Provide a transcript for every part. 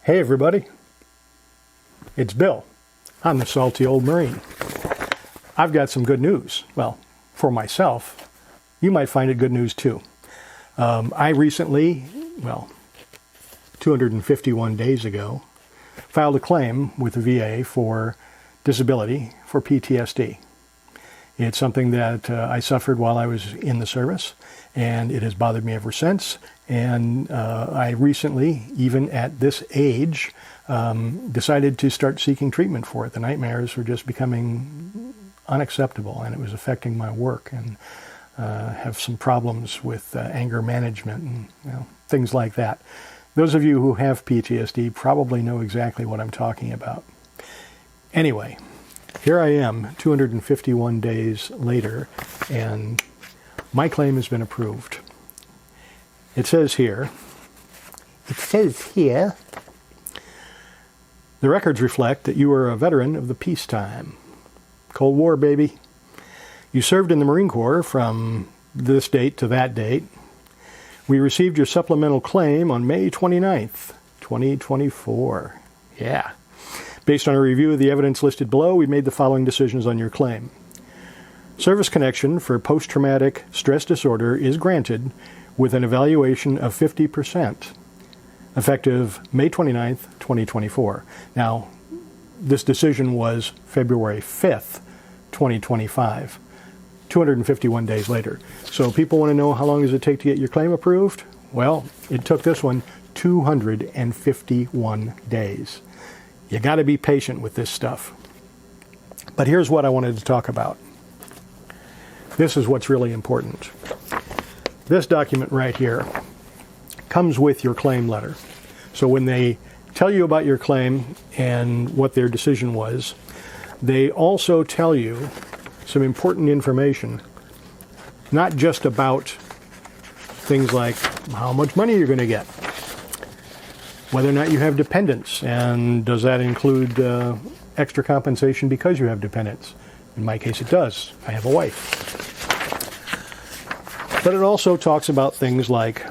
Hey everybody, it's Bill. I'm the salty old Marine. I've got some good news. Well, for myself, you might find it good news too. I recently, 251 days ago, filed a claim with the VA for disability for PTSD. It's something that I suffered while I was in the service, and it has bothered me ever since. And I recently, even at this age, decided to start seeking treatment for it. The nightmares were just becoming unacceptable, and it was affecting my work, and have some problems with anger management and things like that. Those of you who have PTSD probably know exactly what I'm talking about. Anyway, here I am 251 days later, and my claim has been approved. It says here, the records reflect that you are a veteran of the peacetime. Cold War, baby. You served in the Marine Corps from this date to that date. We received your supplemental claim on May 29th, 2024. Yeah. Based on a review of the evidence listed below, we made the following decisions on your claim. Service connection for post-traumatic stress disorder is granted with an evaluation of 50%, effective May 29th, 2024. Now, this decision was February 5th, 2025, 251 days later. So people want to know how long does it take to get your claim approved? Well, it took this one 251 days. You got to be patient with this stuff. But here's what I wanted to talk about. This is what's really important. This document right here comes with your claim letter. So when they tell you about your claim and what their decision was, they also tell you some important information, not just about things like how much money you're going to get, whether or not you have dependents, and does that include extra compensation because you have dependents? In my case, it does. I have a wife. But it also talks about things like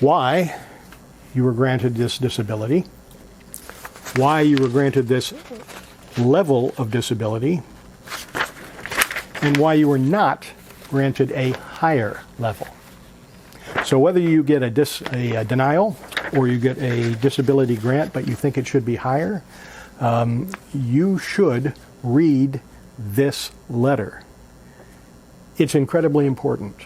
why you were granted this disability, why you were granted this level of disability, and why you were not granted a higher level. So whether you get a denial or you get a disability grant but you think it should be higher, you should read this letter. It's incredibly important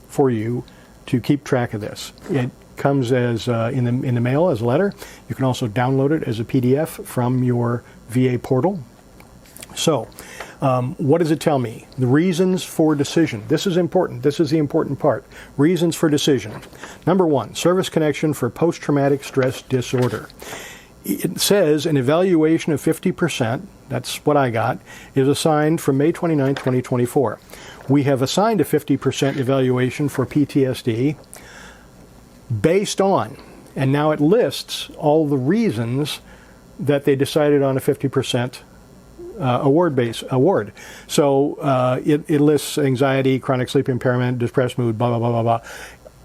for you to keep track of this. It comes as in the mail as a letter. You can also download it as a PDF from your VA portal. So, what does it tell me? The reasons for decision. This is important. This is the important part. Reasons for decision. Number one, service connection for post-traumatic stress disorder. It says an evaluation of 50%, that's what I got, is assigned from May 29, 2024. We have assigned a 50% evaluation for PTSD based on, and now it lists all the reasons that they decided on a 50% award. So it lists anxiety, chronic sleep impairment, depressed mood, blah, blah, blah, blah, blah.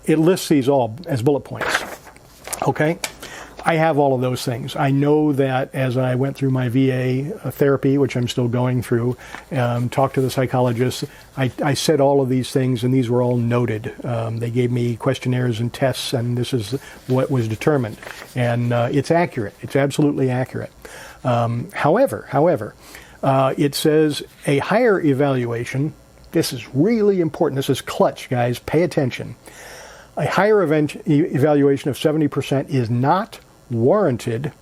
It lists these all as bullet points. Okay? I have all of those things. I know that as I went through my VA therapy, which I'm still going through, talked to the psychologist, I said all of these things, and these were all noted. They gave me questionnaires and tests, and this is what was determined. And it's accurate. It's absolutely accurate. However, it says a higher evaluation. This is really important. This is clutch, guys. Pay attention. A higher evaluation of 70% is not warranted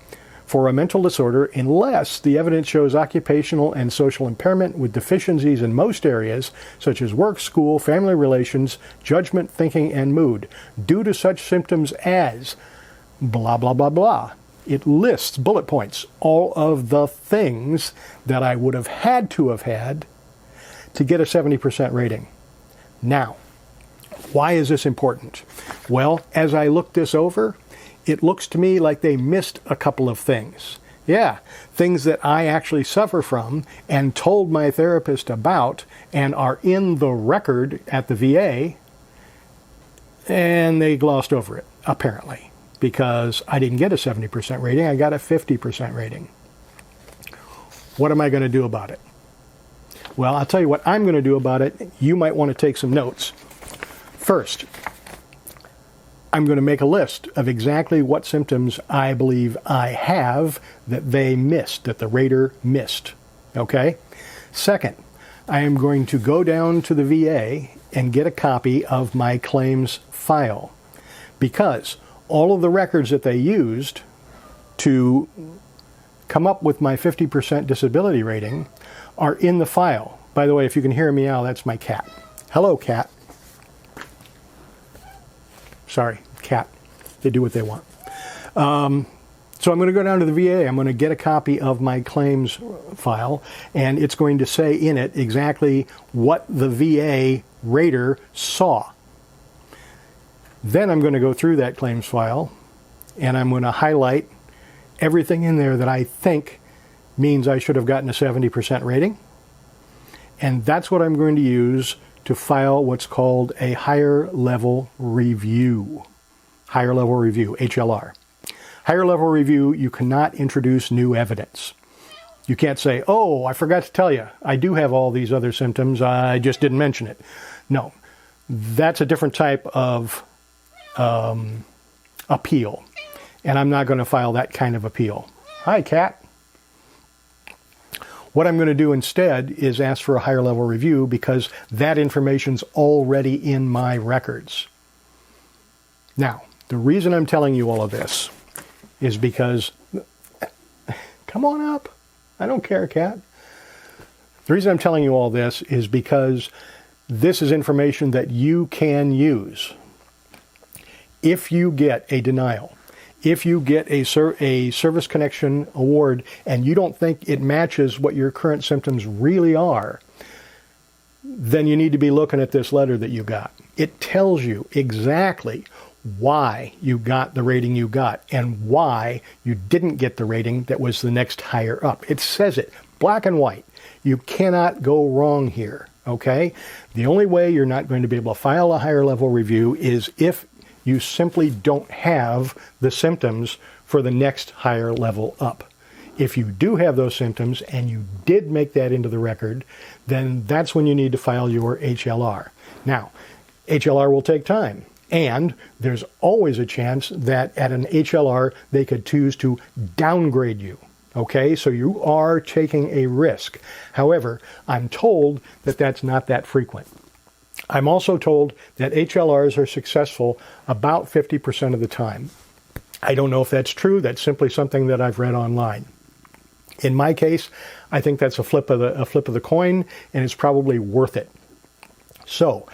for a mental disorder unless the evidence shows occupational and social impairment with deficiencies in most areas, such as work, school, family relations, judgment, thinking, and mood, due to such symptoms as blah, blah, blah, blah. It lists bullet points, all of the things that I would have had to get a 70% rating. Now, why is this important? Well, as I look this over, it looks to me like they missed a couple of things. Yeah, things that I actually suffer from and told my therapist about and are in the record at the VA, and they glossed over it, apparently. because I didn't get a 70% rating, I got a 50% rating. What am I going to do about it? Well, I'll tell you what I'm going to do about it. You might want to take some notes. First, I'm going to make a list of exactly what symptoms I believe I have that they missed, that the rater missed. Okay? Second, I am going to go down to the VA and get a copy of my claims file, because all of the records that they used to come up with my 50% disability rating are in the file. By the way, if you can hear a meow, that's my cat. Hello, cat. Sorry, cat. They do what they want. So I'm going to go down to the VA. I'm going to get a copy of my claims file, and it's going to say in it exactly what the VA rater saw. Then I'm going to go through that claims file, and I'm going to highlight everything in there that I think means I should have gotten a 70% rating. And that's what I'm going to use to file what's called a higher level review. Higher level review, HLR. Higher level review, you cannot introduce new evidence. You can't say, oh, I forgot to tell you, I do have all these other symptoms, I just didn't mention it. No, that's a different type of appeal. And I'm not going to file that kind of appeal. Hi, cat. What I'm going to do instead is ask for a higher level review, because that information's already in my records. Now, the reason I'm telling you all of this is because, come on up. I don't care, cat. The reason I'm telling you all this is because this is information that you can use. If you get a denial, if you get a service connection award and you don't think it matches what your current symptoms really are, then you need to be looking at this letter that you got. It tells you exactly why you got the rating you got and why you didn't get the rating that was the next higher up. It says it, black and white. You cannot go wrong here, okay? The only way you're not going to be able to file a higher level review is if you simply don't have the symptoms for the next higher level up. If you do have those symptoms and you did make that into the record, then that's when you need to file your HLR. Now, HLR will take time, and there's always a chance that at an HLR they could choose to downgrade you. Okay, so you are taking a risk. However, I'm told that that's not that frequent. I'm also told that HLRs are successful about 50% of the time. I don't know if that's true. That's simply something that I've read online. In my case, I think that's a flip of the coin, and it's probably worth it. So,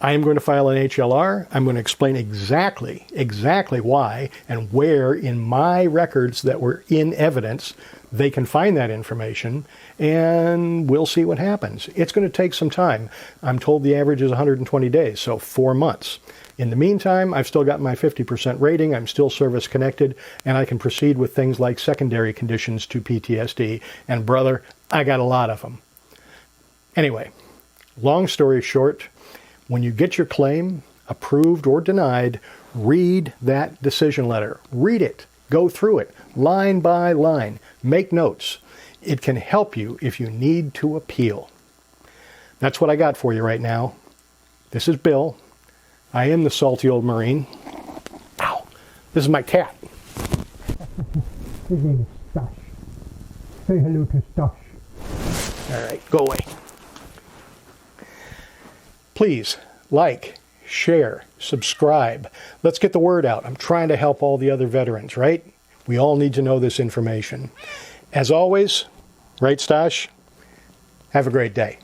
I am going to file an HLR. I'm going to explain exactly why and where in my records that were in evidence they can find that information, and we'll see what happens. It's going to take some time. I'm told the average is 120 days, so 4 months. In the meantime, I've still got my 50% rating, I'm still service connected, and I can proceed with things like secondary conditions to PTSD, and brother, I got a lot of them. Anyway, long story short, when you get your claim approved or denied, read that decision letter. Read it. Go through it, line by line. Make notes. It can help you if you need to appeal. That's what I got for you right now. This is Bill. I am the salty old Marine. Ow. This is my cat. His name is Stash. Say hello to Stash. All right, go away. Please like, share, subscribe. Let's get the word out. I'm trying to help all the other veterans, right? We all need to know this information. As always, right, Stash? Have a great day.